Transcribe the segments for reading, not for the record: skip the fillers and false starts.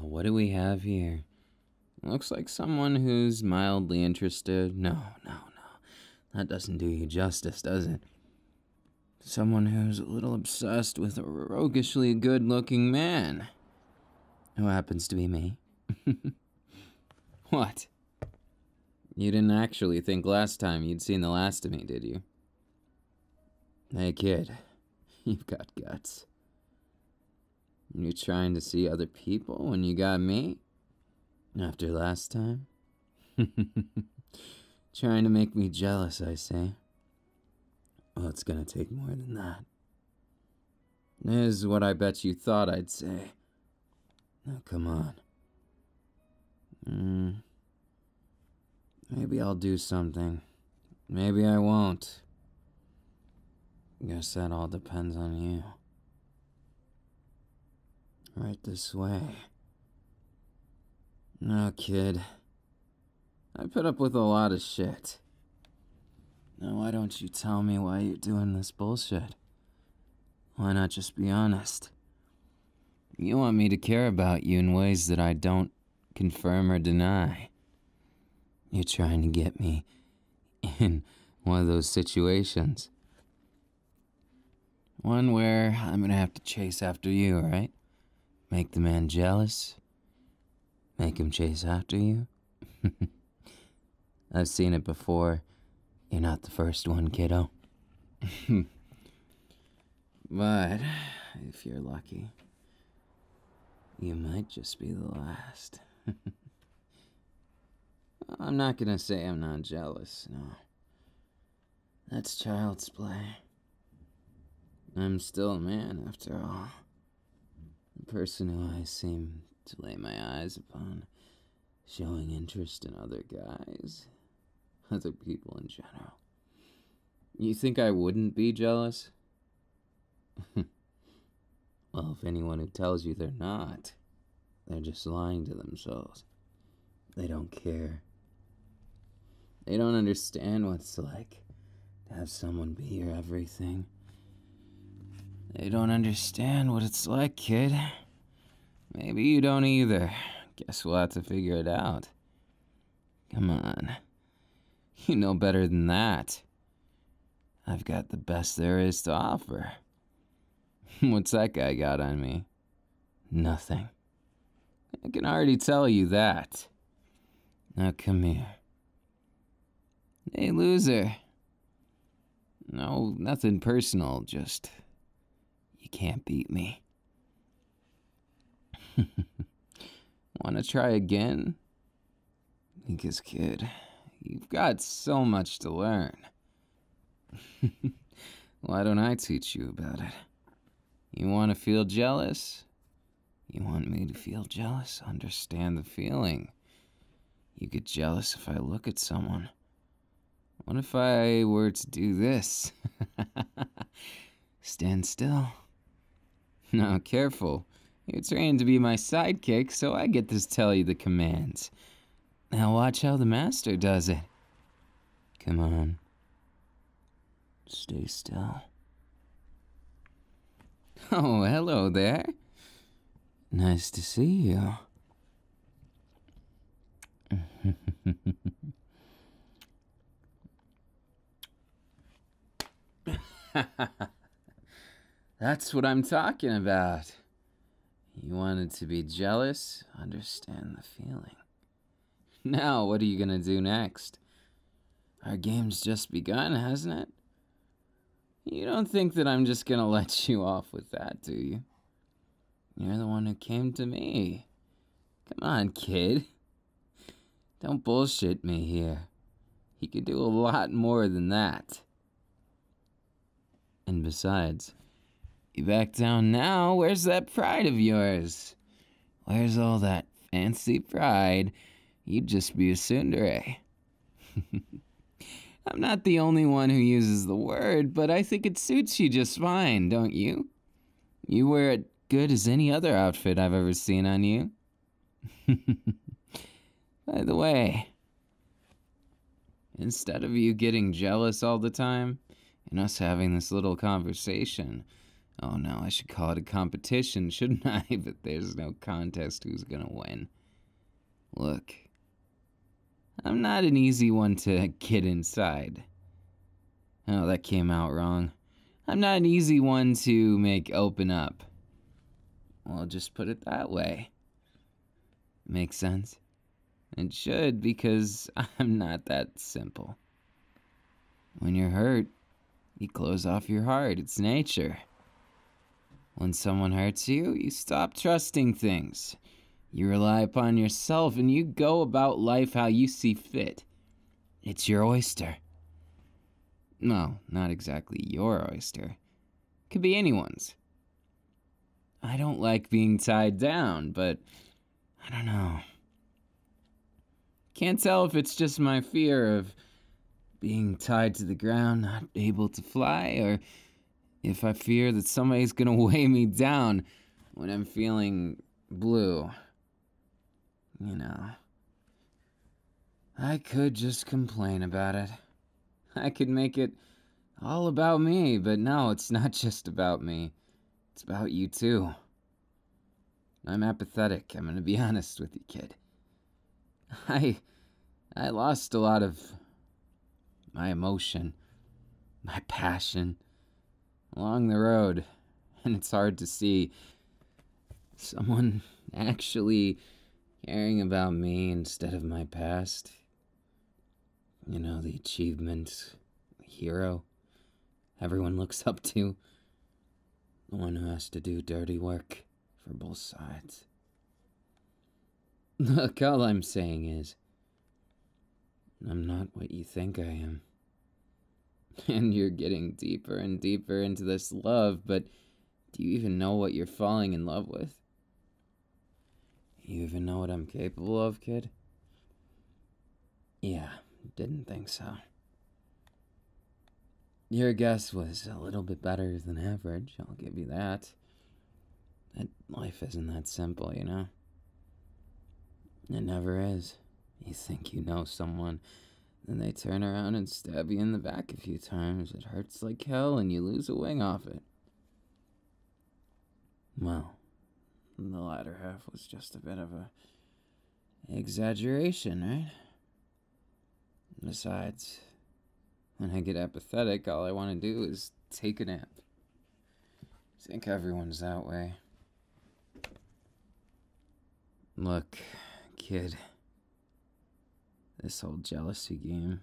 What do we have here? Looks like someone who's mildly interested. No. That doesn't do you justice, does it? Someone who's a little obsessed with a roguishly good-looking man. Who happens to be me. What? You didn't actually think last time you'd seen the last of me, did you? Hey, kid. You've got guts. You trying to see other people when you got me? After last time? Trying to make me jealous, I say. Well, it's gonna take more than that. This is what I bet you thought I'd say. Now, come on. Maybe I'll do something. Maybe I won't. Guess that all depends on you. Right this way. No, kid. I put up with a lot of shit. Now why don't you tell me why you're doing this bullshit? Why not just be honest? You want me to care about you in ways that I don't confirm or deny. You're trying to get me in one of those situations. One where I'm gonna have to chase after you, right? Make the man jealous? Make him chase after you? I've seen it before. You're not the first one, kiddo. But if you're lucky, you might just be the last. I'm not gonna say I'm not jealous, no. That's child's play. I'm still a man, after all. The person who I seem to lay my eyes upon, showing interest in other guys, other people in general. You think I wouldn't be jealous? Well, if anyone who tells you they're not, they're just lying to themselves. They don't care. They don't understand what it's like to have someone be your everything. They don't understand what it's like, kid. Maybe you don't either. Guess we'll have to figure it out. Come on. You know better than that. I've got the best there is to offer. What's that guy got on me? Nothing. I can already tell you that. Now come here. Hey, loser. No, nothing personal, just... you can't beat me. Wanna try again? Because, kid, you've got so much to learn. Why don't I teach you about it? You want to feel jealous? You want me to feel jealous? Understand the feeling. You get jealous if I look at someone. What if I were to do this? Stand still. Now, careful. You're trained to be my sidekick, so I get to tell you the commands. Now watch how the master does it. Come on. Stay still. Oh, hello there. Nice to see you. That's what I'm talking about. You wanted to be jealous? Understand the feeling. Now, what are you gonna do next? Our game's just begun, hasn't it? You don't think that I'm just gonna let you off with that, do you? You're the one who came to me. Come on, kid. Don't bullshit me here. You could do a lot more than that. And besides, you back down now, where's that pride of yours? Where's all that fancy pride? You'd just be a tsundere. I'm not the only one who uses the word, but I think it suits you just fine, don't you? You wear it good as any other outfit I've ever seen on you. By the way, instead of you getting jealous all the time and us having this little conversation, Oh no, I should call it a competition, shouldn't I? But there's no contest who's gonna win. Look, I'm not an easy one to get inside. Oh, that came out wrong. I'm not an easy one to make open up. Well, just put it that way. Makes sense? It should, because I'm not that simple. When you're hurt, you close off your heart. It's nature. When someone hurts you, you stop trusting things. You rely upon yourself and you go about life how you see fit. It's your oyster. No, not exactly your oyster. Could be anyone's. I don't like being tied down, but I don't know. Can't tell if it's just my fear of being tied to the ground, not able to fly, or if I fear that somebody's gonna weigh me down when I'm feeling blue. You know, I could just complain about it. I could make it all about me, but no, it's not just about me. It's about you too. I'm apathetic, I'm gonna be honest with you, kid. I lost a lot of my emotion, my passion, along the road, and it's hard to see someone actually caring about me instead of my past. You know, the achievement, the hero everyone looks up to, the one who has to do dirty work for both sides. Look, all I'm saying is, I'm not what you think I am. And you're getting deeper and deeper into this love, but do you even know what you're falling in love with? You even know what I'm capable of, kid? Yeah, didn't think so. Your guess was a little bit better than average, I'll give you that. That life isn't that simple, you know? It never is. You think you know someone, then they turn around and stab you in the back a few times. It hurts like hell and you lose a wing off it. Well, the latter half was just a bit of a exaggeration, right? Besides, when I get apathetic, all I want to do is take a nap. I think everyone's that way. Look, kid, this whole jealousy game,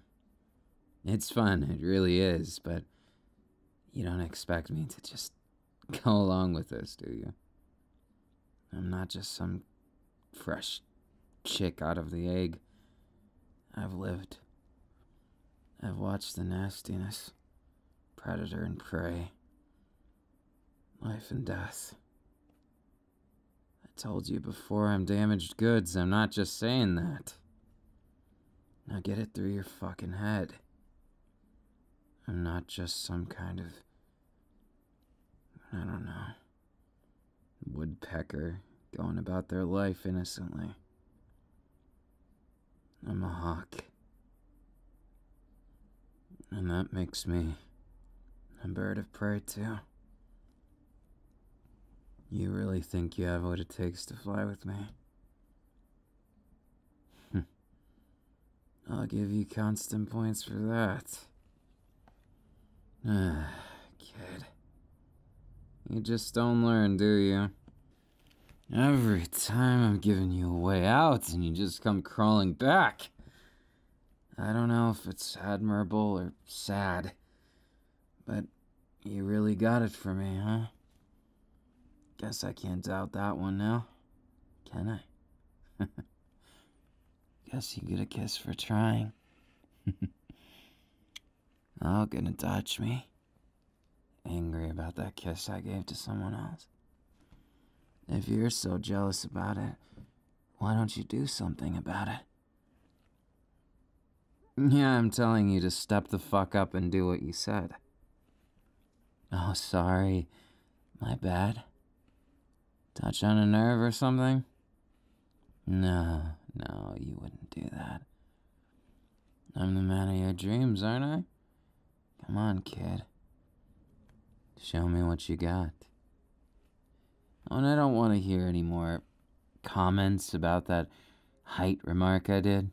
it's fun, it really is, but you don't expect me to just go along with this, do you? I'm not just some fresh chick out of the egg. I've lived. I've watched the nastiness, predator and prey, life and death. I told you before, I'm damaged goods. I'm not just saying that. Now get it through your fucking head. I'm not just some kind of, I don't know, woodpecker going about their life innocently. I'm a hawk. And that makes me a bird of prey too. You really think you have what it takes to fly with me? I'll give you constant points for that. Kid. You just don't learn, do you? Every time I'm giving you a way out and you just come crawling back. I don't know if it's admirable or sad, but you really got it for me, huh? Guess I can't doubt that one now, can I? Guess you get a kiss for trying. Oh, gonna dodge me. Angry about that kiss I gave to someone else. If you're so jealous about it, why don't you do something about it? Yeah, I'm telling you to step the fuck up and do what you said. Oh, sorry. My bad. Touch on a nerve or something? No, you wouldn't do that. I'm the man of your dreams, aren't I? Come on, kid. Show me what you got. Oh, and I don't want to hear any more comments about that height remark I did.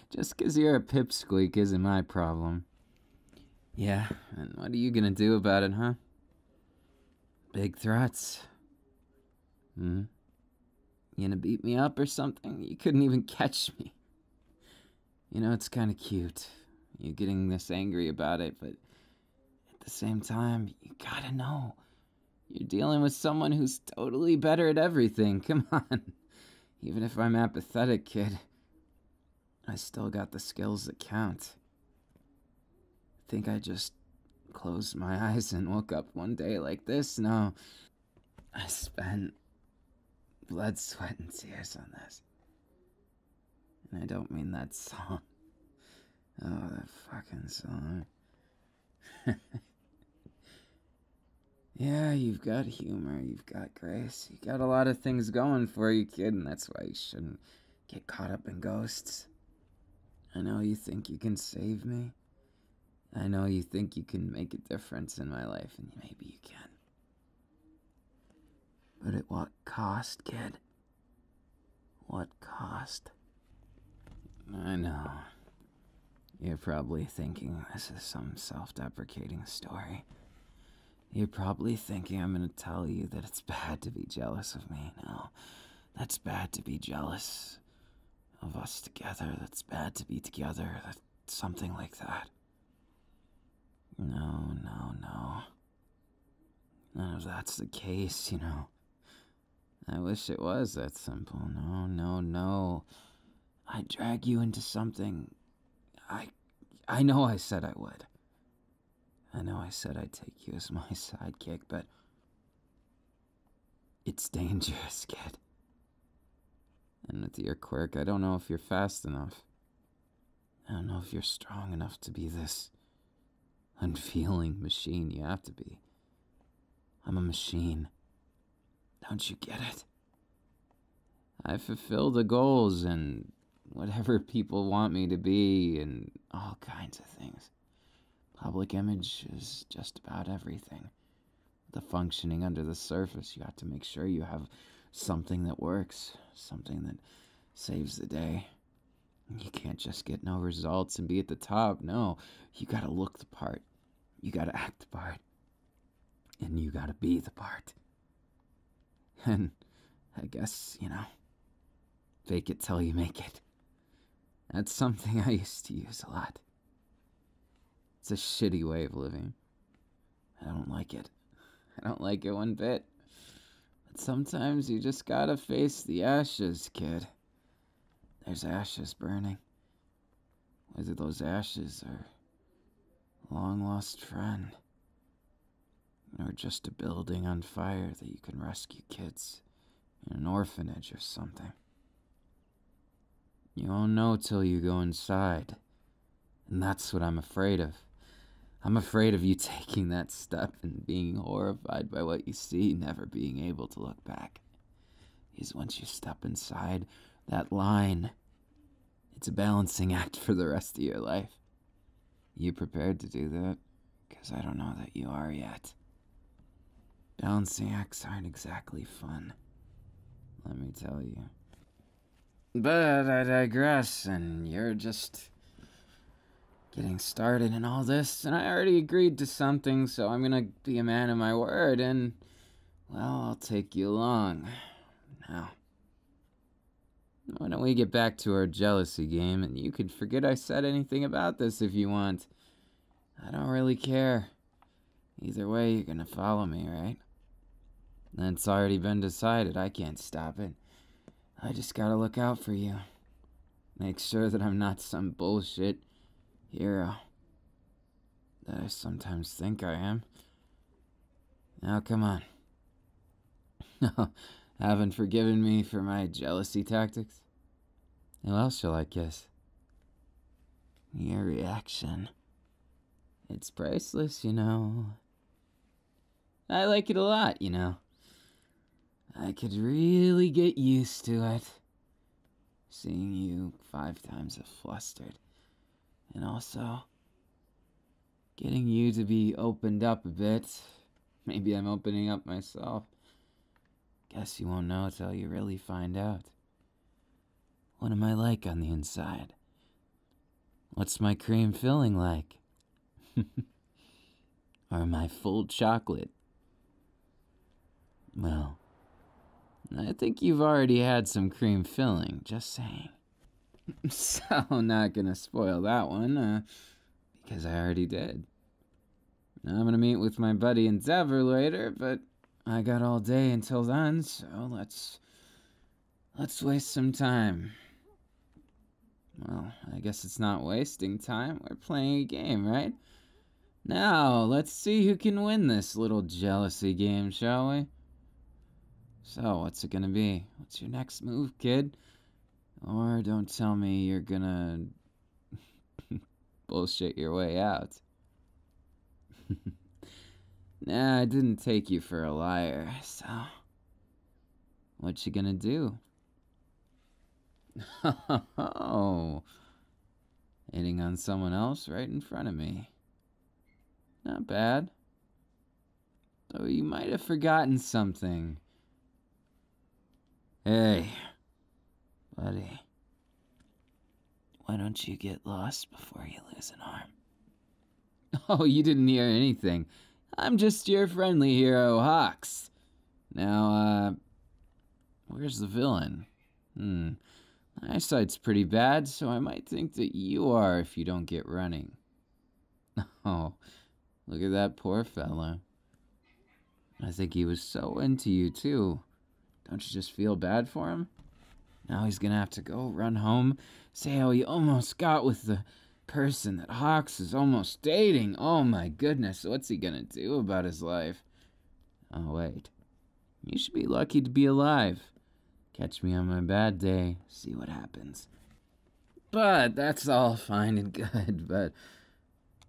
Just 'cause you're a pipsqueak isn't my problem. Yeah, and what are you gonna do about it, huh? Big threats. You gonna beat me up or something? You couldn't even catch me. You know, it's kinda cute, you getting this angry about it, but at the same time, you gotta know. You're dealing with someone who's totally better at everything, come on. Even if I'm apathetic, kid, I still got the skills that count. Think I just closed my eyes and woke up one day like this? No. I spent blood, sweat, and tears on this. And I don't mean that song. Oh, that fucking song. Yeah, you've got humor, you've got grace, you got a lot of things going for you, kid, and that's why you shouldn't get caught up in ghosts. I know you think you can save me. I know you think you can make a difference in my life, and maybe you can. But at what cost, kid? What cost? I know. You're probably thinking this is some self-deprecating story. You're probably thinking I'm gonna tell you that it's bad to be jealous of me. No, that's bad to be jealous of us together. That's bad to be together. That's something like that. No. None of that's the case, you know. I wish it was that simple. No. I drag you into something. I know I said I would. I know I said I'd take you as my sidekick, but it's dangerous, kid. And with your quirk, I don't know if you're fast enough. I don't know if you're strong enough to be this unfeeling machine you have to be. I'm a machine. Don't you get it? I fulfill the goals and whatever people want me to be and all kinds of things. Public image is just about everything. The functioning under the surface, you have to make sure you have something that works, something that saves the day. You can't just get no results and be at the top. No, you gotta look the part. You gotta act the part. And you gotta be the part. And I guess, you know, fake it till you make it. That's something I used to use a lot. It's a shitty way of living. I don't like it. I don't like it one bit. But sometimes you just gotta face the ashes, kid. There's ashes burning. Whether those ashes are a long-lost friend, or just a building on fire that you can rescue kids in an orphanage or something. You won't know till you go inside. And that's what I'm afraid of. I'm afraid of you taking that step and being horrified by what you see, never being able to look back. Because once you step inside that line, it's a balancing act for the rest of your life. You prepared to do that? Because I don't know that you are yet. Balancing acts aren't exactly fun, let me tell you. But I digress, and you're just getting started in all this, and I already agreed to something, so I'm gonna be a man of my word, and, well, I'll take you along. Now, why don't we get back to our jealousy game, and you can forget I said anything about this if you want. I don't really care. Either way, you're gonna follow me, right? That's already been decided. I can't stop it. I just gotta look out for you. Make sure that I'm not some bullshit hero that I sometimes think I am. Now, come on. Haven't forgiven me for my jealousy tactics? Who else shall I kiss? Your reaction. It's priceless, you know. I like it a lot, you know. I could really get used to it. Seeing you 5 times as flustered. And also, getting you to be opened up a bit. Maybe I'm opening up myself. Guess you won't know till you really find out. What am I like on the inside? What's my cream filling like? Or am I full chocolate? Well, I think you've already had some cream filling, just saying. So, not gonna spoil that one, because I already did. Now I'm gonna meet with my buddy Endeavor later, but I got all day until then, so let's waste some time. Well, I guess it's not wasting time. We're playing a game, right? Now, let's see who can win this little jealousy game, shall we? So, what's it gonna be? What's your next move, kid? Or don't tell me you're gonna bullshit your way out. Nah, I didn't take you for a liar, so... what you gonna do? Oh, hitting on someone else right in front of me. Not bad. Though you might have forgotten something. Hey, buddy. Why don't you get lost before you lose an arm? Oh, you didn't hear anything. I'm just your friendly hero, Hawks. Now, where's the villain? My eyesight's pretty bad, so I might think that you are if you don't get running. Oh, look at that poor fella. I think he was so into you, too. Don't you just feel bad for him? Now he's gonna have to go run home, say how he almost got with the person that Hawks is almost dating. Oh my goodness, what's he gonna do about his life? Oh, wait. You should be lucky to be alive. Catch me on my bad day, see what happens. But that's all fine and good, but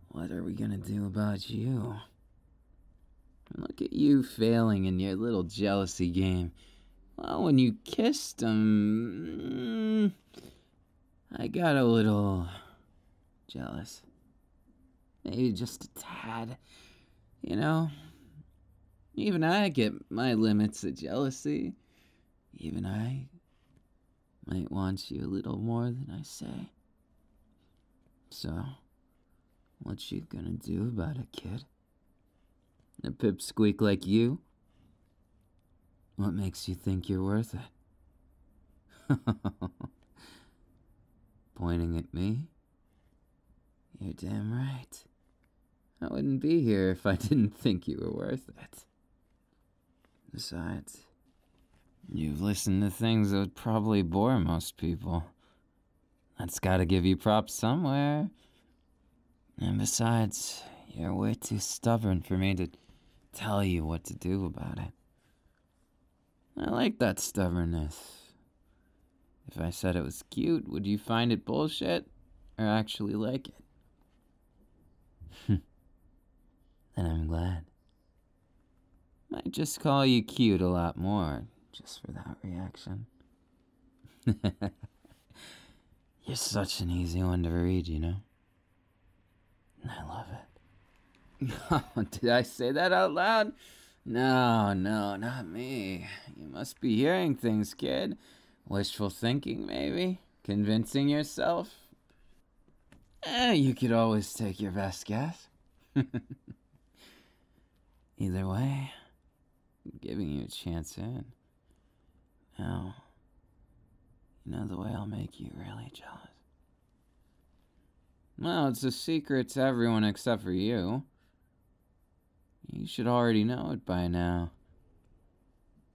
what are we gonna do about you? Look at you failing in your little jealousy game. Well, when you kissed him, I got a little jealous. Maybe just a tad, you know? Even I get my limits of jealousy. Even I might want you a little more than I say. So, what you gonna do about it, kid? A pipsqueak like you? What makes you think you're worth it? Pointing at me? You're damn right. I wouldn't be here if I didn't think you were worth it. Besides, you've listened to things that would probably bore most people. That's gotta give you props somewhere. And besides, you're way too stubborn for me to tell you what to do about it. I like that stubbornness. If I said it was cute, would you find it bullshit or actually like it? Then I'm glad. Might just call you cute a lot more, just for that reaction. You're such an easy one to read, you know? I love it. Did I say that out loud? No, not me. You must be hearing things, kid. Wishful thinking, maybe? Convincing yourself? You could always take your best guess. Either way, I'm giving you a chance in. Now, you know the way I'll make you really jealous? Well, it's a secret to everyone except for you. You should already know it by now.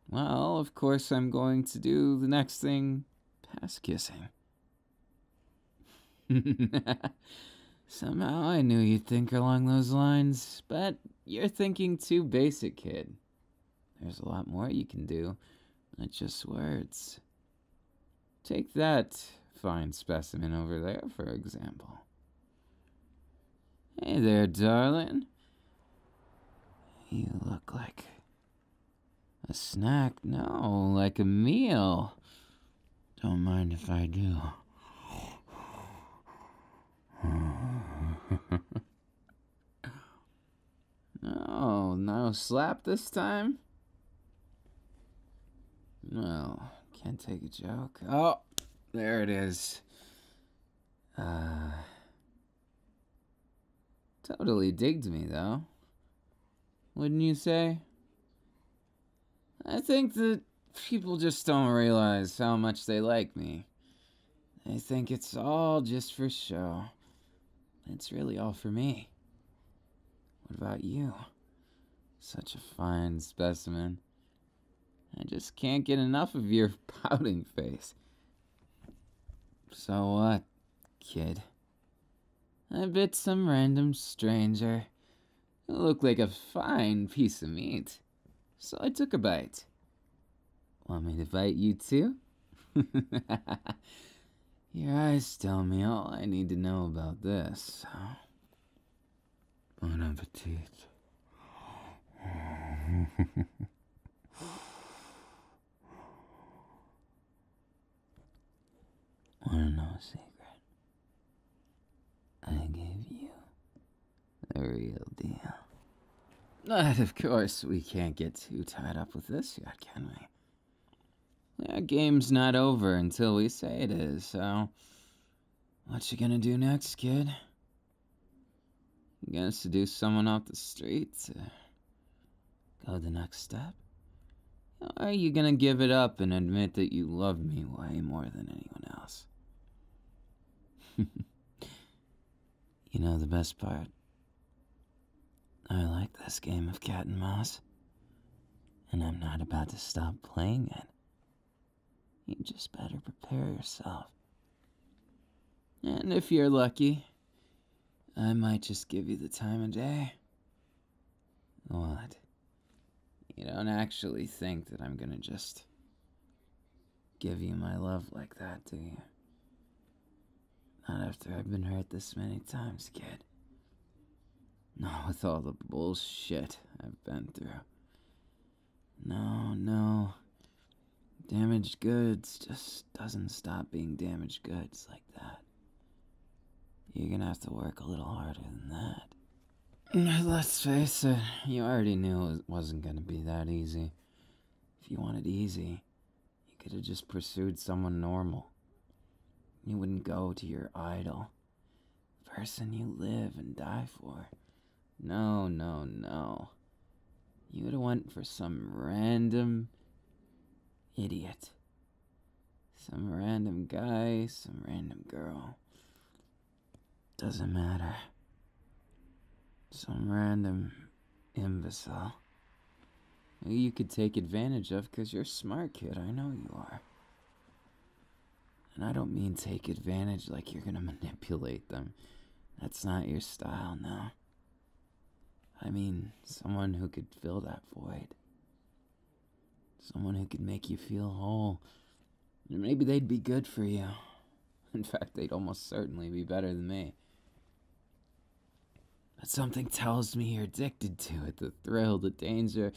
Well, of course I'm going to do the next thing past kissing. Somehow I knew you'd think along those lines, but you're thinking too basic, kid. There's a lot more you can do, not just words. Take that fine specimen over there, for example. Hey there, darling. You look like a snack. No, like a meal. Don't mind if I do. No, No slap this time? No, can't take a joke. Oh, there it is. Totally digged me, though. Wouldn't you say? I think that people just don't realize how much they like me. They think it's all just for show. It's really all for me. What about you? Such a fine specimen. I just can't get enough of your pouting face. So what, kid? I bit some random stranger who looked like a fine piece of meat, so I took a bite. Want me to bite you too? Your eyes tell me all I need to know about this, so... Bon appetit. Wanna know a secret? I gave you the real deal. But of course, we can't get too tied up with this yet, can we? That game's not over until we say it is, so... What you gonna do next, kid? You gonna seduce someone off the street to go the next step? Or are you gonna give it up and admit that you love me way more than anyone else? You know the best part? I like this game of cat and mouse, and I'm not about to stop playing it. You just better prepare yourself. And if you're lucky, I might just give you the time of day. What? You don't actually think that I'm gonna just give you my love like that, do you? Not after I've been hurt this many times, kid. Not with all the bullshit I've been through. No. Damaged goods just doesn't stop being damaged goods like that. You're gonna have to work a little harder than that. Let's face it, you already knew it wasn't gonna be that easy. If you wanted easy, you could have just pursued someone normal. You wouldn't go to your idol, the person you live and die for. No. You would have went for some random idiot. Some random guy, some random girl. Doesn't matter. Some random imbecile who you could take advantage of because you're a smart kid, I know you are. And I don't mean take advantage like you're gonna manipulate them. That's not your style, no. I mean, someone who could fill that void. Someone who could make you feel whole. And maybe they'd be good for you. In fact, they'd almost certainly be better than me. But something tells me you're addicted to it. The thrill, the danger,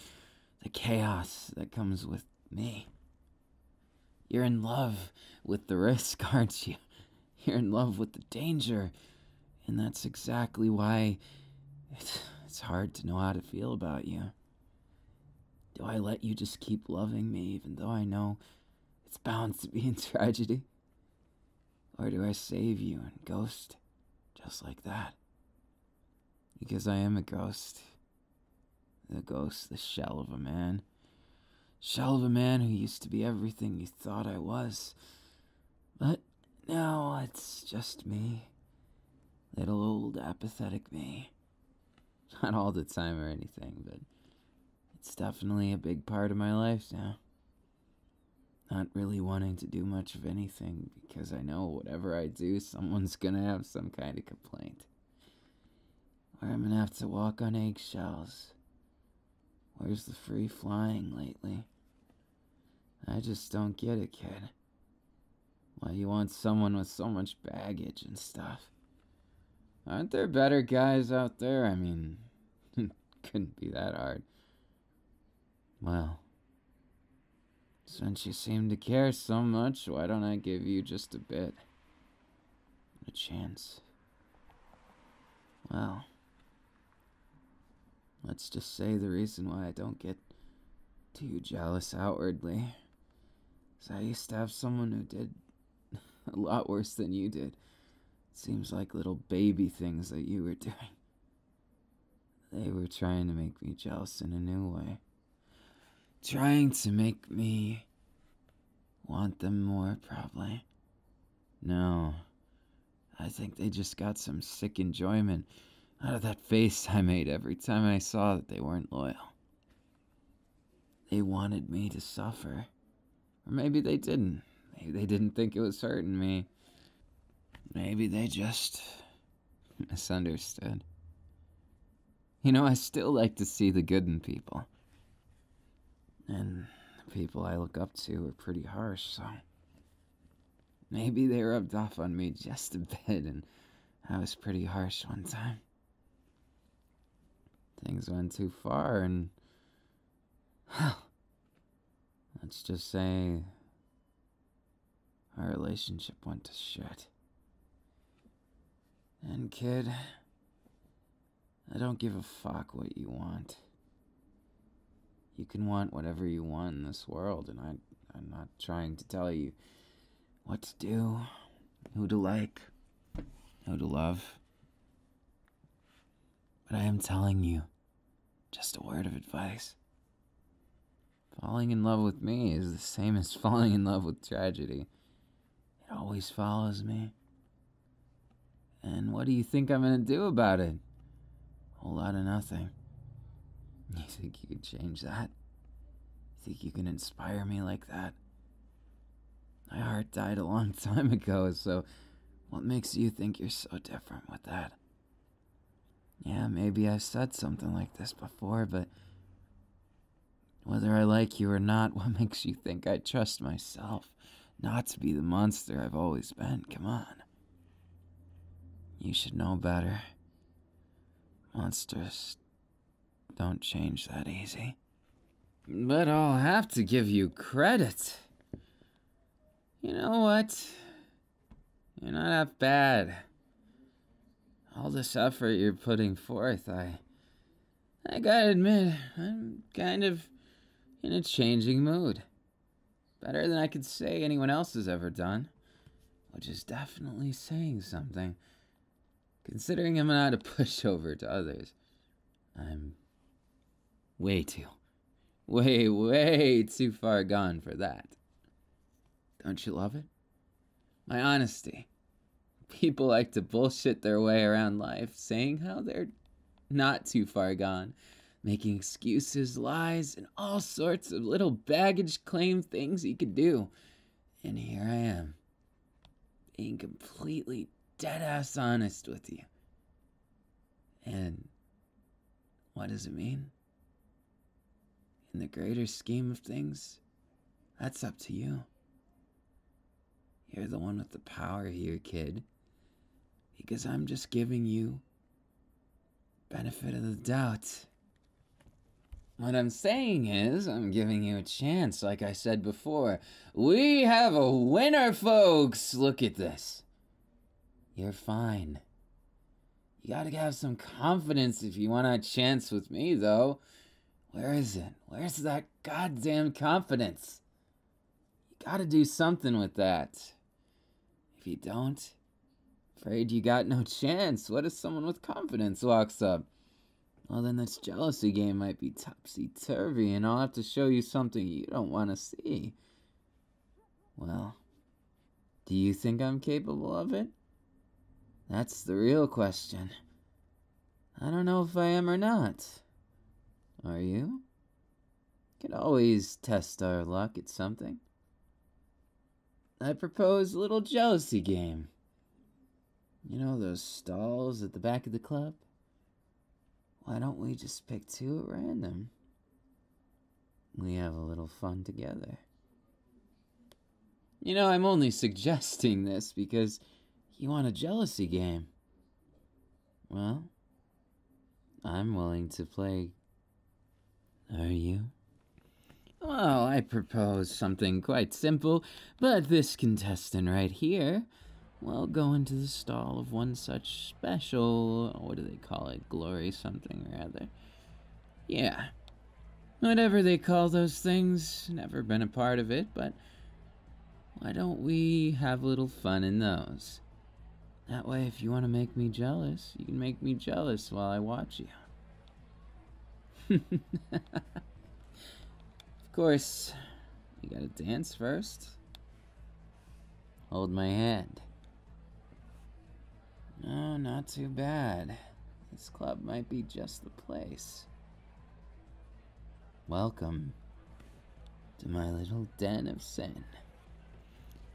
the chaos that comes with me. You're in love with the risk, aren't you? You're in love with the danger. And that's exactly why it's hard to know how to feel about you. Do I let you just keep loving me even though I know it's bound to be in tragedy? Or do I save you and ghost just like that? Because I am a ghost. The ghost, the shell of a man. Shell of a man who used to be everything you thought I was. But now it's just me. Little old apathetic me. Not all the time or anything, but it's definitely a big part of my life now. Not really wanting to do much of anything because I know whatever I do, someone's gonna have some kind of complaint. Or I'm gonna have to walk on eggshells. Where's the free flying lately? I just don't get it, kid. Why you want someone with so much baggage and stuff? Aren't there better guys out there? I mean, couldn't be that hard. Well, since you seem to care so much, why don't I give you just a bit? A chance. Well, Let's just say the reason why I don't get too jealous outwardly is I used to have someone who did a lot worse than you did. It seems like little baby things that you were doing. They were trying to make me jealous in a new way. Trying to make me want them more, probably. No, I think they just got some sick enjoyment out of that face I made every time I saw that they weren't loyal. They wanted me to suffer. Or maybe they didn't. Maybe they didn't think it was hurting me. Maybe they just misunderstood. You know, I still like to see the good in people. And the people I look up to are pretty harsh, so maybe they rubbed off on me just a bit, and I was pretty harsh one time. Things went too far, and let's just say our relationship went to shit. And kid, I don't give a fuck what you want. You can want whatever you want in this world, and I'm not trying to tell you what to do, who to like, who to love. But I am telling you just a word of advice. Falling in love with me is the same as falling in love with tragedy. It always follows me. And what do you think I'm gonna do about it? A whole lot of nothing. You think you can change that? You think you can inspire me like that? My heart died a long time ago, so what makes you think you're so different with that? Yeah, maybe I've said something like this before, but whether I like you or not, what makes you think I trust myself not to be the monster I've always been? Come on. You should know better. Monsters don't change that easy. But I'll have to give you credit. You know what? You're not that bad. All this effort you're putting forth, I gotta admit, I'm kind of in a changing mood. Better than I could say anyone else has ever done. Which is definitely saying something. Considering I'm not a pushover to others, I'm way too far gone for that. Don't you love it? My honesty. People like to bullshit their way around life, saying how they're not too far gone, making excuses, lies, and all sorts of little baggage claim things you could do. And here I am, being completely dead-ass honest with you. And what does it mean? In the greater scheme of things, that's up to you. You're the one with the power here, kid. Because I'm just giving you benefit of the doubt. What I'm saying is, I'm giving you a chance, like I said before. We have a winner, folks! Look at this. You're fine. You gotta have some confidence if you want a chance with me, though. Where is it? Where's that goddamn confidence? You gotta do something with that. If you don't, afraid you got no chance. What if someone with confidence walks up? Well, then this jealousy game might be topsy-turvy, and I'll have to show you something you don't want to see. Well, do you think I'm capable of it? That's the real question. I don't know if I am or not. Are you? Could always test our luck at something. I propose a little jealousy game. You know those stalls at the back of the club? Why don't we just pick two at random? We have a little fun together. You know, I'm only suggesting this because you want a jealousy game. Well, I'm willing to play. Are you? Well, I propose something quite simple, but this contestant right here will go into the stall of one such special, what do they call it, glory something or other. Yeah. Whatever they call those things, never been a part of it, but why don't we have a little fun in those? That way, if you want to make me jealous, you can make me jealous while I watch you. Of course, you gotta dance first. Hold my hand. No, not too bad. This club might be just the place. Welcome to my little den of sin.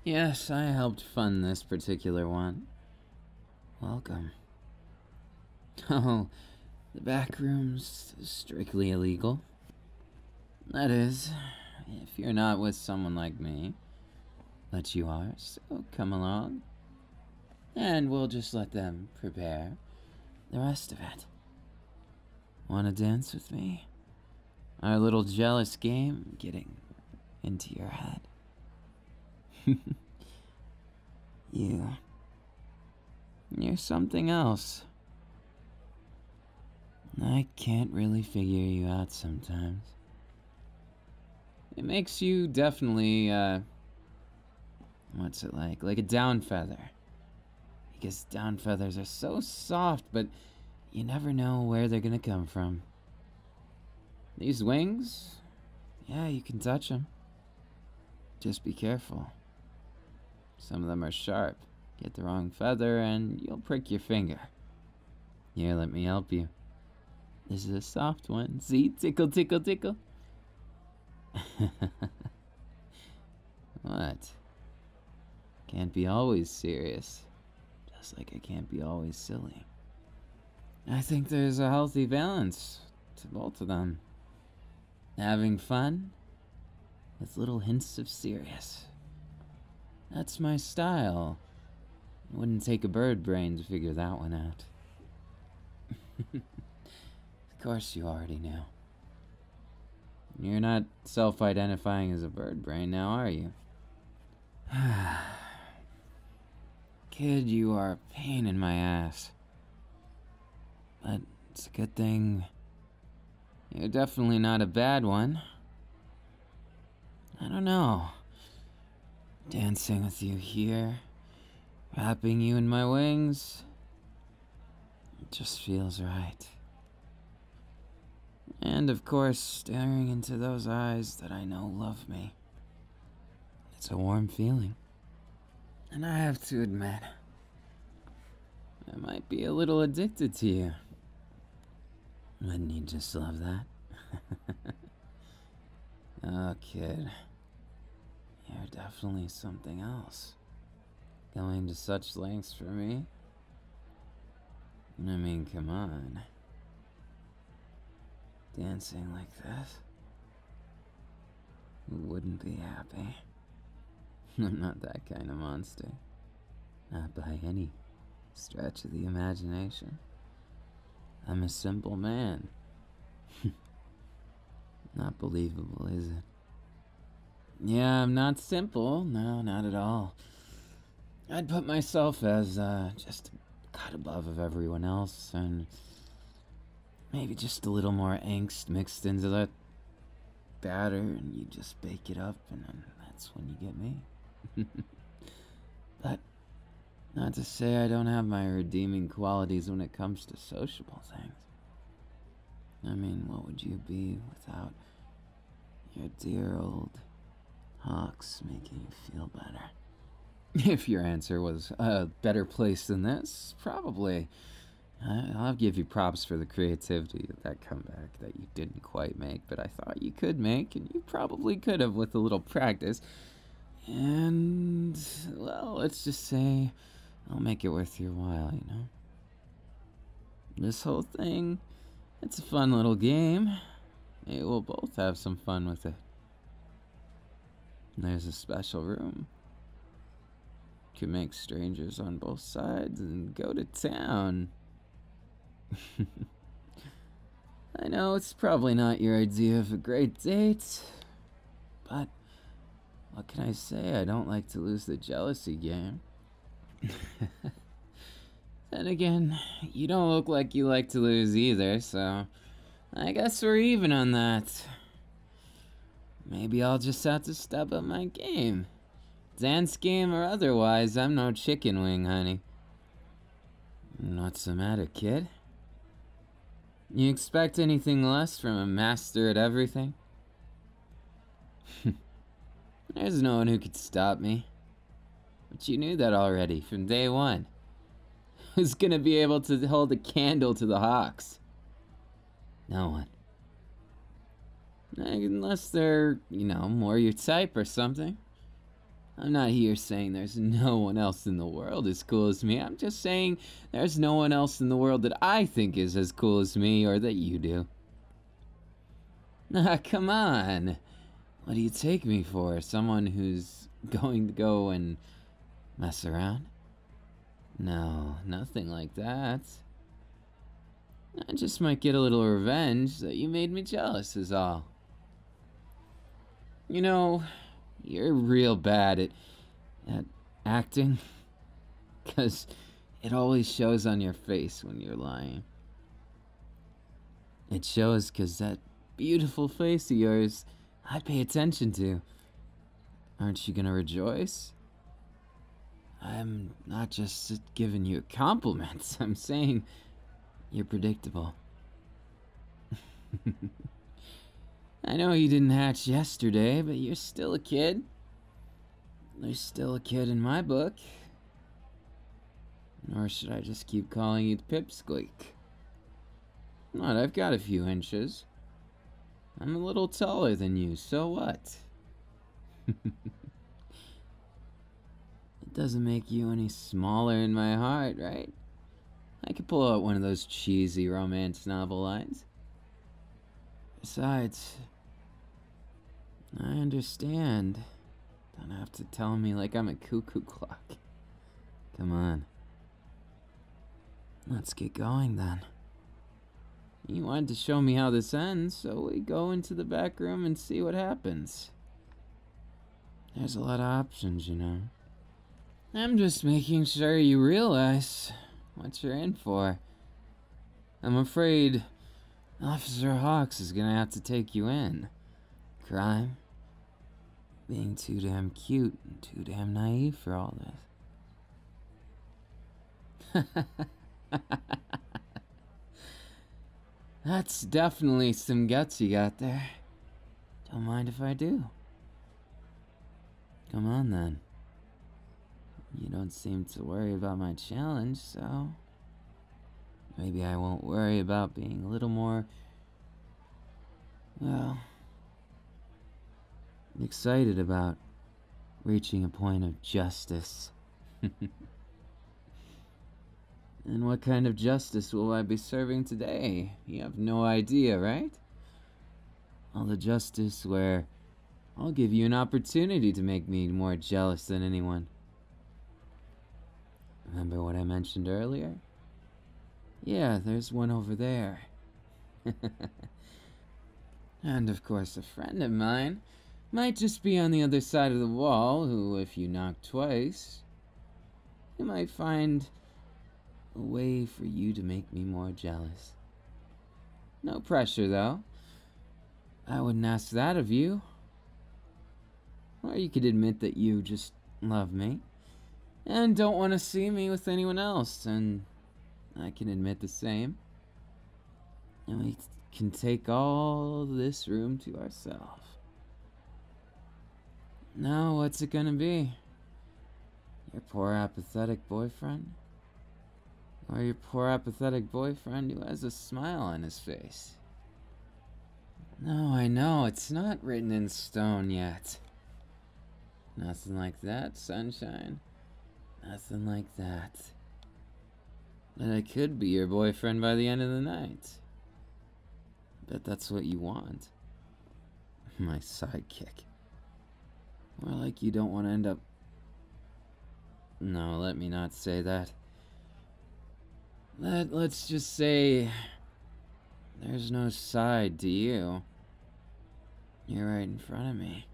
Yes, I helped fund this particular one. Welcome. Oh, the back room's strictly illegal. That is, if you're not with someone like me. But you are, so come along. And we'll just let them prepare the rest of it. Wanna dance with me? Our little jealous game getting into your head. You're something else. I can't really figure you out sometimes. It makes you definitely, what's it like? Like a down feather. Because down feathers are so soft, but you never know where they're gonna come from. These wings, yeah, you can touch them. Just be careful. Some of them are sharp. Get the wrong feather and you'll prick your finger. Here, let me help you. This is a soft one. See? Tickle, tickle, tickle. What? Can't be always serious. Just like I can't be always silly. I think there's a healthy balance to both of them. Having fun with little hints of serious. That's my style. It wouldn't take a bird brain to figure that one out. Of course you already knew. You're not self-identifying as a bird brain now, are you? Kid, you are a pain in my ass. But it's a good thing you're definitely not a bad one. I don't know. Dancing with you here, wrapping you in my wings, it just feels right. And of course, staring into those eyes that I know love me. It's a warm feeling. And I have to admit, I might be a little addicted to you. Wouldn't you just love that? Oh, kid. You're definitely something else. Going to such lengths for me? I mean, come on. Dancing like this? Who wouldn't be happy? I'm not that kind of monster. Not by any stretch of the imagination. I'm a simple man. Not believable, is it? Yeah, I'm not simple. No, not at all. I'd put myself as just a cut above of everyone else, and maybe just a little more angst mixed into that batter, and you just bake it up, and then that's when you get me. But not to say I don't have my redeeming qualities when it comes to sociable things. I mean, what would you be without your dear old hawks making you feel better? If your answer was a better place than this, probably. I'll give you props for the creativity of that comeback that you didn't quite make, but I thought you could make, and you probably could have with a little practice. And, well, let's just say I'll make it worth your while, you know? This whole thing, it's a fun little game. Maybe we'll both have some fun with it. There's a special room. Could make strangers on both sides and go to town. I know it's probably not your idea of a great date, but what can I say? I don't like to lose the jealousy game. Then again, you don't look like you like to lose either, so I guess we're even on that. Maybe I'll just have to step up my game. Dance game or otherwise, I'm no chicken wing, honey. What's the matter, kid? You expect anything less from a master at everything? There's no one who could stop me. But you knew that already, from day one. Who's gonna be able to hold a candle to the Hawks? No one. Unless they're, more your type or something. I'm not here saying there's no one else in the world as cool as me. I'm just saying there's no one else in the world that I think is as cool as me or that you do. Ah, come on. What do you take me for? Someone who's going to go and mess around? No, nothing like that. I just might get a little revenge that you made me jealous is all. You're real bad at acting. 'Cause it always shows on your face when you're lying. It shows 'cause that beautiful face of yours, I'd pay attention to. Aren't you gonna rejoice? I'm not just giving you compliments. I'm saying you're predictable. I know you didn't hatch yesterday, but you're still a kid. You're still a kid in my book. Or should I just keep calling you the Pipsqueak? What, I've got a few inches. I'm a little taller than you, so what? It doesn't make you any smaller in my heart, right? I could pull out one of those cheesy romance novel lines. Besides, I understand. Don't have to tell me like I'm a cuckoo clock. Come on. Let's get going then. You wanted to show me how this ends, so we go into the back room and see what happens. There's a lot of options, I'm just making sure you realize what you're in for. I'm afraid Officer Hawks is gonna have to take you in. Crime? Being too damn cute and too damn naive for all this. That's definitely some guts you got there. Don't mind if I do. Come on then. You don't seem to worry about my challenge, so maybe I won't worry about being a little more, excited about reaching a point of justice. And what kind of justice will I be serving today? You have no idea, right? All the justice where I'll give you an opportunity to make me more jealous than anyone. Remember what I mentioned earlier? Yeah, there's one over there. And of course, a friend of mine might just be on the other side of the wall, who, if you knock twice, you might find a way for you to make me more jealous. No pressure, though. I wouldn't ask that of you. Or you could admit that you just love me and don't want to see me with anyone else, and I can admit the same. And we can take all this room to ourselves. Now, what's it gonna be? Your poor apathetic boyfriend? Or your poor apathetic boyfriend who has a smile on his face? No, I know, it's not written in stone yet. Nothing like that, sunshine. Nothing like that. But I could be your boyfriend by the end of the night. Bet that's what you want. My sidekick. More like you don't want to end up... No, let me not say that. Let's just say there's no side to you. You're right in front of me.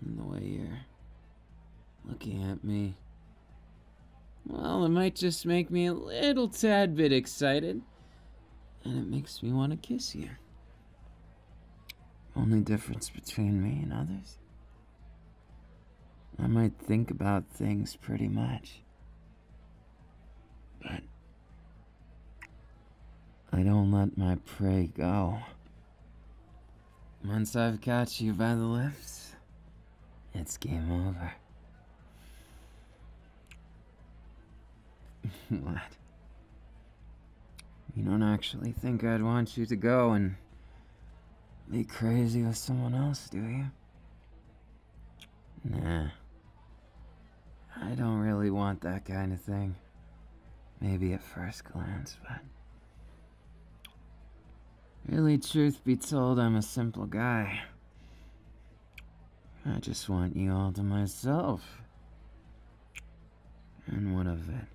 And the way you're looking at me, well, it might just make me a little tad bit excited. and it makes me want to kiss you. Only difference between me and others, I might think about things pretty much, but I don't let my prey go. Once I've got you by the lips, it's game over. What? You don't actually think I'd want you to go and be crazy with someone else, do you? Nah. I don't really want that kind of thing. Maybe at first glance, but really, truth be told, I'm a simple guy. I just want you all to myself. And what of it?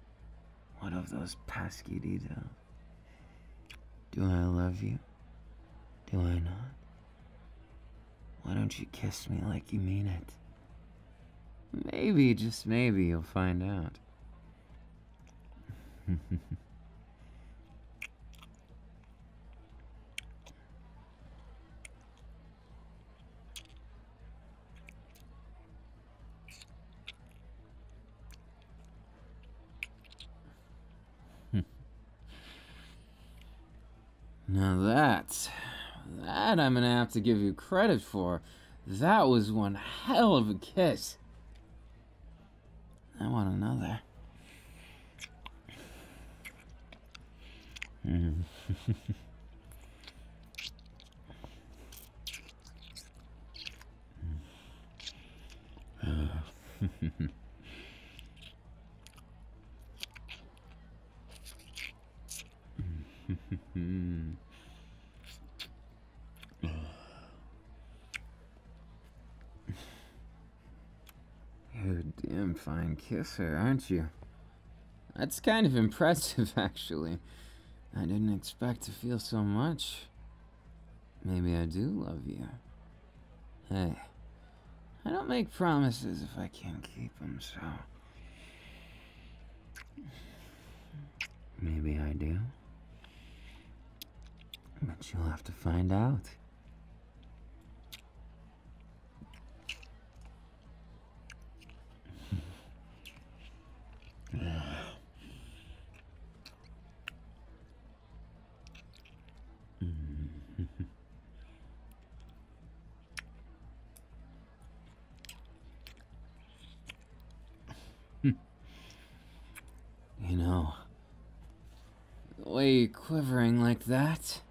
What of those pesky details? Do I love you? Do I not? Why don't you kiss me like you mean it? Maybe, just maybe, you'll find out. Now that I'm gonna have to give you credit for. That was one hell of a kiss. I want another. You're a damn fine kisser, aren't you? That's kind of impressive, actually. I didn't expect to feel so much. Maybe I do love you. Hey, I don't make promises if I can't keep them, so... Maybe I do. But you'll have to find out. You know, the way you're quivering like that,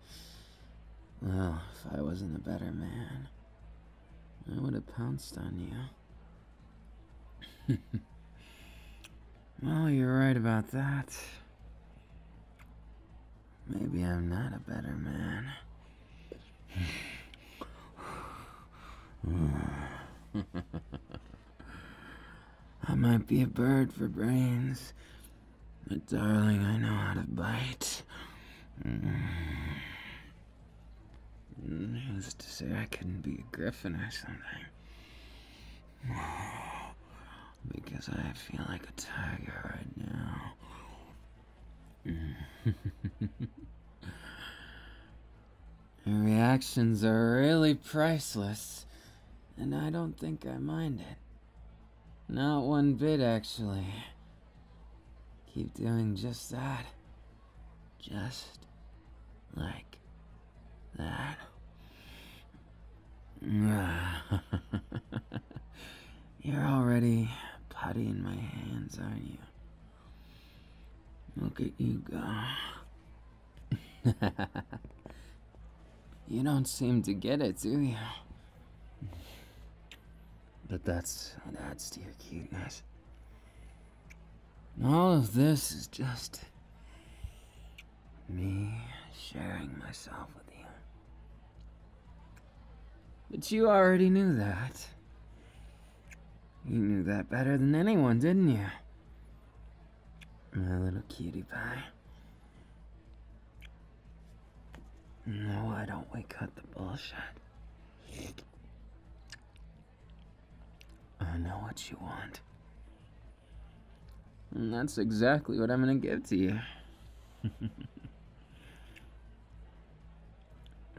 well, if I wasn't a better man, I would have pounced on you. Well, you're right about that. Maybe I'm not a better man. I might be a bird for brains, but darling, I know how to bite. Who's to say I couldn't be a griffin or something? Because I feel like a tiger right now. Your reactions are really priceless, and I don't think I mind it. Not one bit, actually. Keep doing just that. Just like that. You're already putty in my hands, aren't you? Look at you go. You don't seem to get it, do you? But that's what adds to your cuteness. All of this is just me sharing myself with you. But you already knew that. You knew that better than anyone, didn't you? My little cutie pie. No, why don't we cut the bullshit? I know what you want. And that's exactly what I'm gonna give to you.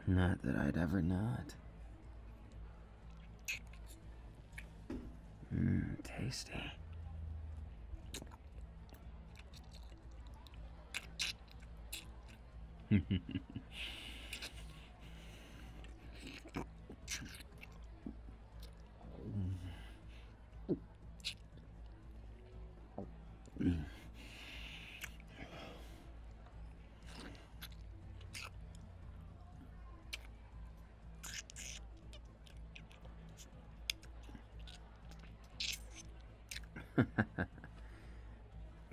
Not that I'd ever not. Tasty.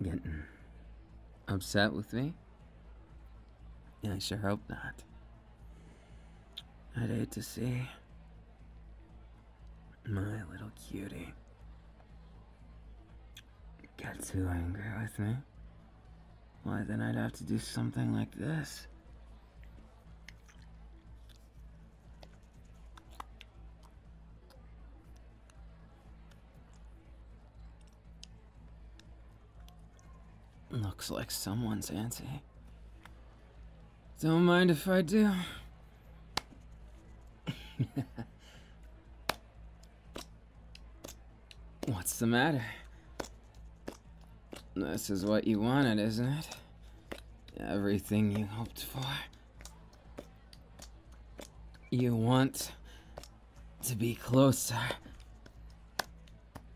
Getting upset with me? Yeah, I sure hope not. I'd hate to see my little cutie get too angry with me. Why, then I'd have to do something like this. Looks like someone's antsy. Don't mind if I do. What's the matter? This is what you wanted, isn't it? Everything you hoped for. You want to be closer.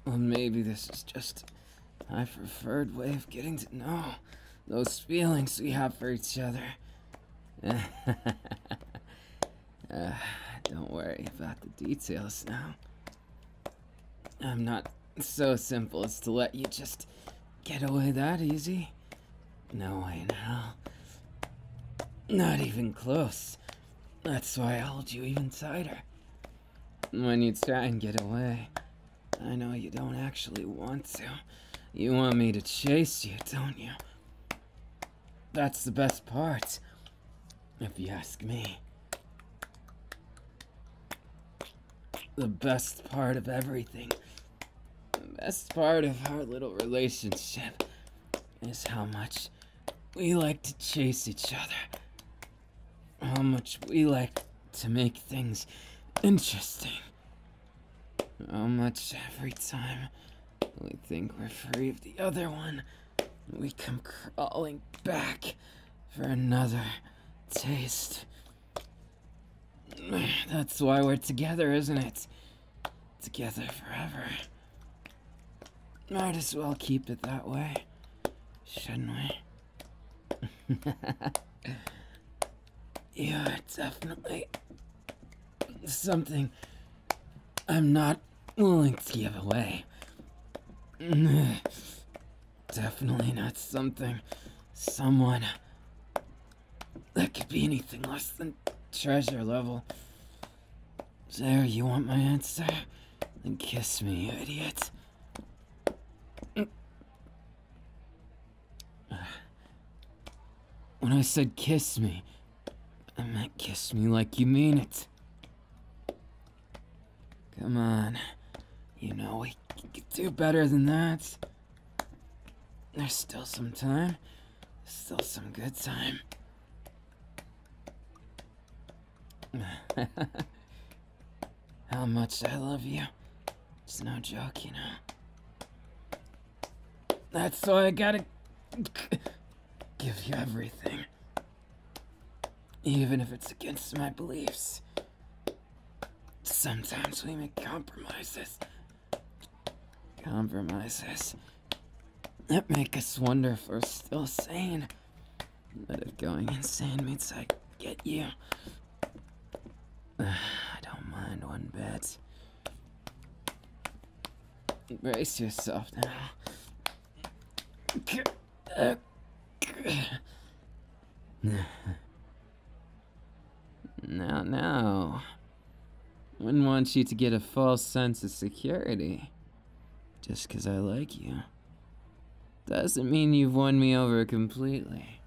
Well, maybe this is just my preferred way of getting to know those feelings we have for each other. Don't worry about the details now. I'm not so simple as to let you just get away that easy. No way in hell. Not even close. That's why I hold you even tighter. When you try and get away, I know you don't actually want to. You want me to chase you, don't you? That's the best part, if you ask me. The best part of everything, the best part of our little relationship, is how much we like to chase each other. How much we like to make things interesting. How much every time we think we're free of the other one, we come crawling back for another taste. That's why we're together, isn't it? Together forever. Might as well keep it that way, shouldn't we? You're definitely something I'm not willing to give away. Definitely not someone that could be anything less than treasure level. There, you want my answer? Then kiss me, you idiot. When I said kiss me, I meant kiss me like you mean it. Come on. You know we could do better than that. There's still some time. Still some good time. How much I love you. It's no joke, you know. That's why I gotta give you everything. Even if it's against my beliefs. Sometimes we make compromises. Compromises that make us wonder if we're still sane. But if going insane means I get you, I don't mind one bit. Brace yourself now. Now. Wouldn't want you to get a false sense of security. Just 'cause I like you. Doesn't mean you've won me over completely.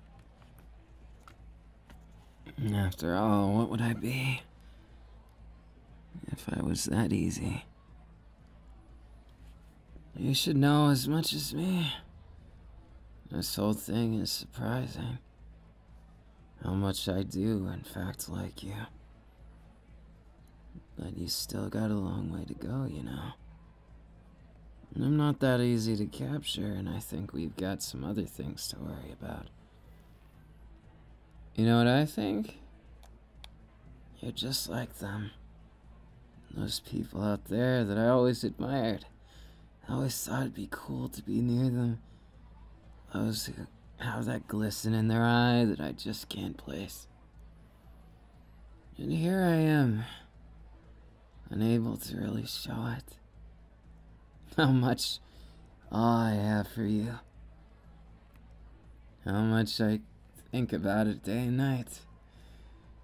After all, what would I be if I was that easy? You should know as much as me. This whole thing is surprising. How much I do, in fact, like you. But you still got a long way to go, you know. I'm not that easy to capture, and I think we've got some other things to worry about. You know what I think? You're just like them. Those people out there that I always admired. I always thought it'd be cool to be near them. Those who have that glisten in their eye that I just can't place. And here I am, unable to really show it. How much awe I have for you. How much I think about it day and night.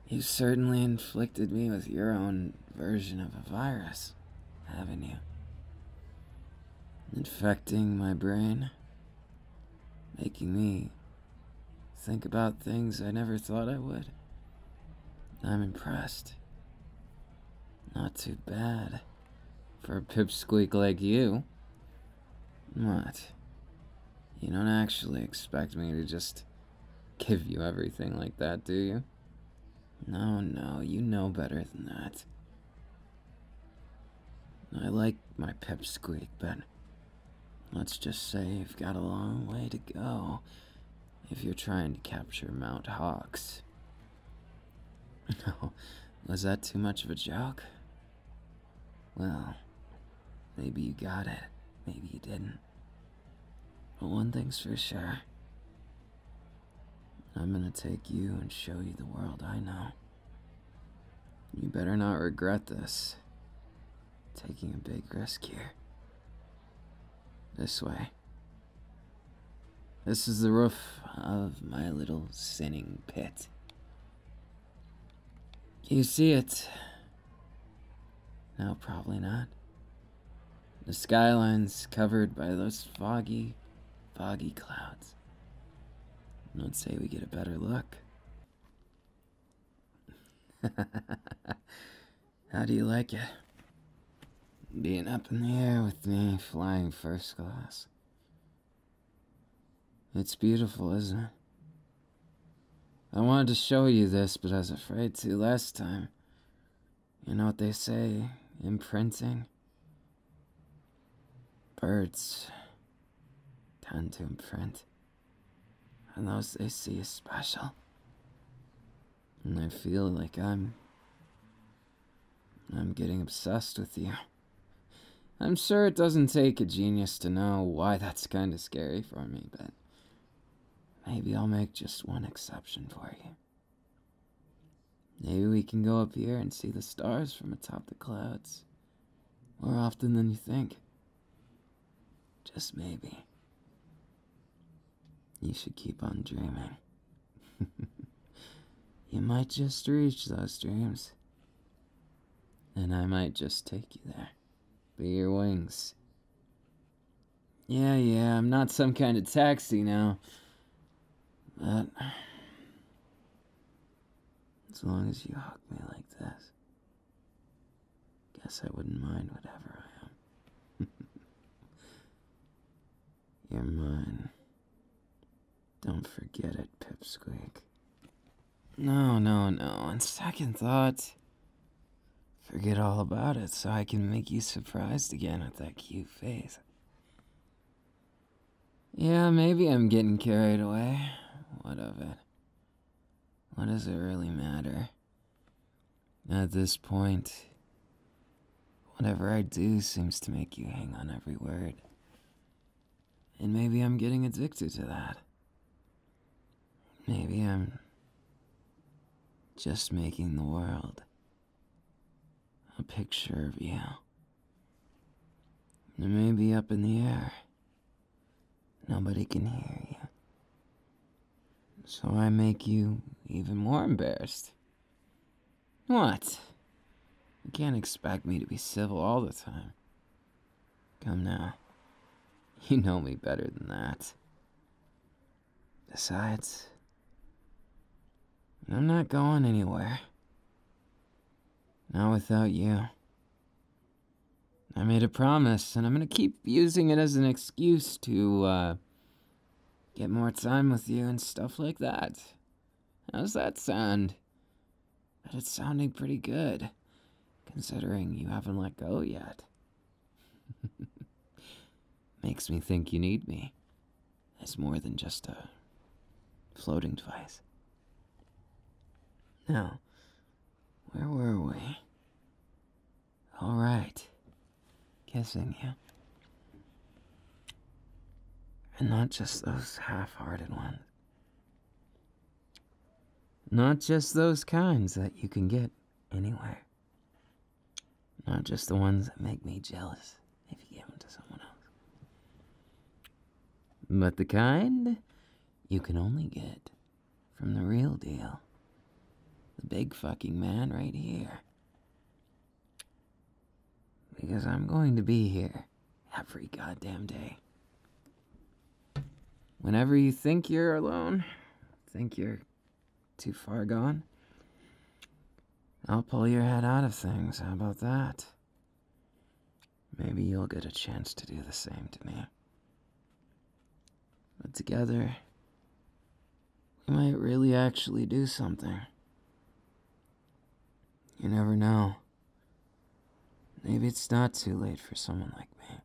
You certainly inflicted me with your own version of a virus, haven't you? Infecting my brain, making me think about things I never thought I would. I'm impressed. Not too bad for a pipsqueak like you. What? You don't actually expect me to just give you everything like that, do you? No, you know better than that. I like my pipsqueak, but let's just say you've got a long way to go if you're trying to capture Mount Hawks. No, was that too much of a joke? Well, maybe you got it, maybe you didn't. But one thing's for sure. I'm gonna take you and show you the world I know. You better not regret this. Taking a big risk here. This way. This is the roof of my little sinning pit. You see it? No, probably not. The skyline's covered by those foggy clouds. Let's say we get a better look. How do you like it? Being up in the air with me, flying first class. It's beautiful, isn't it? I wanted to show you this, but I was afraid to last time. You know what they say, imprinting? Birds tend to imprint. And those they see is special. And I feel like I'm getting obsessed with you. I'm sure it doesn't take a genius to know why that's kind of scary for me, but maybe I'll make just one exception for you. Maybe we can go up here and see the stars from atop the clouds. More often than you think. Just maybe. You should keep on dreaming. You might just reach those dreams. And I might just take you there. Be your wings. Yeah, I'm not some kind of taxi now. But as long as you hug me like this, guess I wouldn't mind whatever I am. You're mine. Don't forget it, Pipsqueak. No. On second thought, forget all about it so I can make you surprised again with that cute face. Yeah, maybe I'm getting carried away. What of it? What does it really matter? At this point, whatever I do seems to make you hang on every word. And maybe I'm getting addicted to that. Maybe I'm just making the world a picture of you. And maybe up in the air, nobody can hear you. So I make you even more embarrassed. What? You can't expect me to be civil all the time. Come now. You know me better than that. Besides, I'm not going anywhere. Not without you. I made a promise, and I'm gonna keep using it as an excuse to, get more time with you and stuff like that. How's that sound? Bet it's sounding pretty good. considering you haven't let go yet. Makes me think you need me as more than just a floating device. Now, where were we? All right, kissing you. And not just those half-hearted ones. Not just those kinds that you can get anywhere. Not just the ones that make me jealous if you give them to someone else. But the kind you can only get from the real deal. The big fucking man right here. Because I'm going to be here every goddamn day. Whenever you think you're alone, think you're too far gone, I'll pull your head out of things. How about that? Maybe you'll get a chance to do the same to me. But together, we might really actually do something. You never know. Maybe it's not too late for someone like me.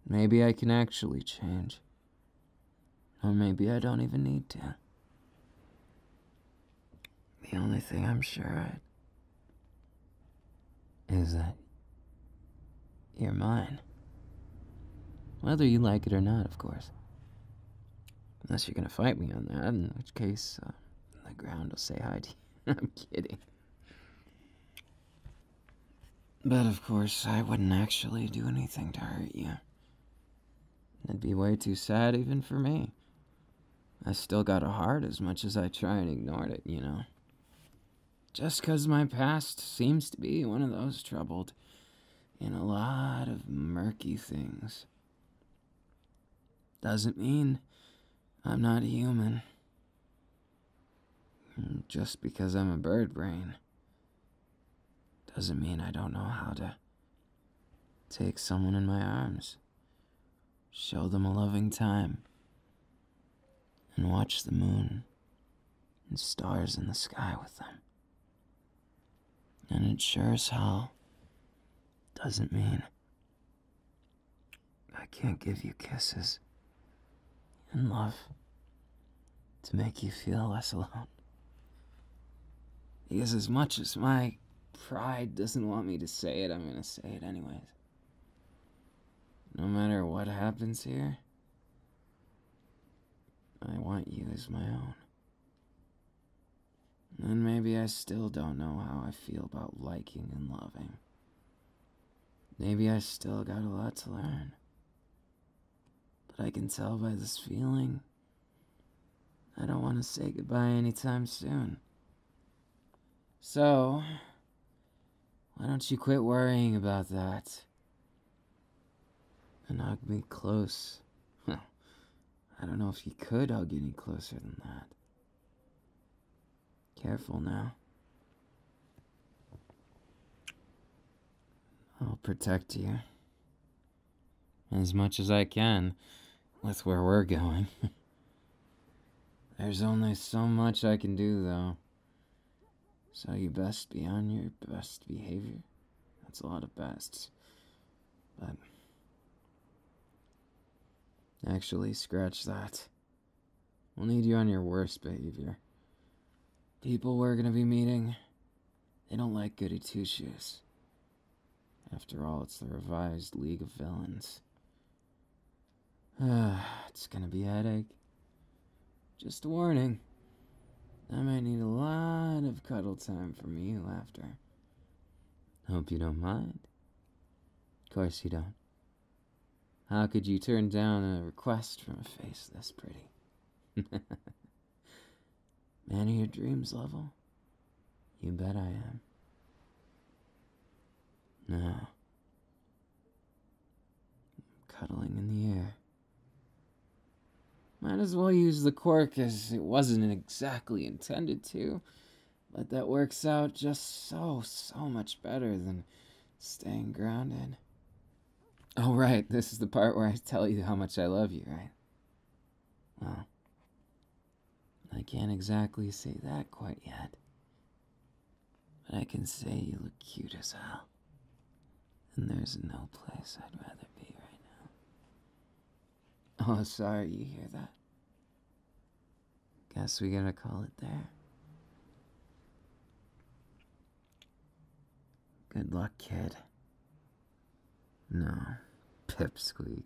Maybe I can actually change. Or maybe I don't even need to. The only thing I'm sure of is that you're mine. Whether you like it or not, of course. Unless you're gonna fight me on that, in which case, the ground will say hi to you. I'm kidding. But of course, I wouldn't actually do anything to hurt you. It'd be way too sad even for me. I still got a heart as much as I try and ignore it, you know. Just 'cause my past seems to be one of those troubled in a lot of murky things. Doesn't mean I'm not a human. Just because I'm a bird brain doesn't mean I don't know how to take someone in my arms, show them a loving time, and watch the moon and stars in the sky with them. And it sure as hell doesn't mean I can't give you kisses and love to make you feel less alone. Because as much as my pride doesn't want me to say it, I'm gonna say it anyways. No matter what happens here, I want you as my own. And maybe I still don't know how I feel about liking and loving. Maybe I still got a lot to learn. But I can tell by this feeling I don't want to say goodbye anytime soon. So, why don't you quit worrying about that and hug me close? I don't know if you could hug any closer than that. Careful now. I'll protect you as much as I can with where we're going. There's only so much I can do, though. So you best be on your best behavior. That's a lot of bests. But actually, scratch that. We'll need you on your worst behavior. People we're gonna be meeting, they don't like goody two-shoes. After all, it's the revised League of Villains. It's gonna be a headache. Just a warning. I might need a lot of cuddle time from you after. Hope you don't mind. Of course you don't. How could you turn down a request from a face this pretty? Man of your dreams, Level? You bet I am. Now, cuddling in the air. Might as well use the quirk as it wasn't exactly intended to, but that works out just so much better than staying grounded. Oh right, this is the part where I tell you how much I love you, right? Well, I can't exactly say that quite yet. But I can say you look cute as hell. And there's no place I'd rather be right now. Oh, sorry you hear that. Guess we gotta call it there. Good luck, kid. No, pipsqueak.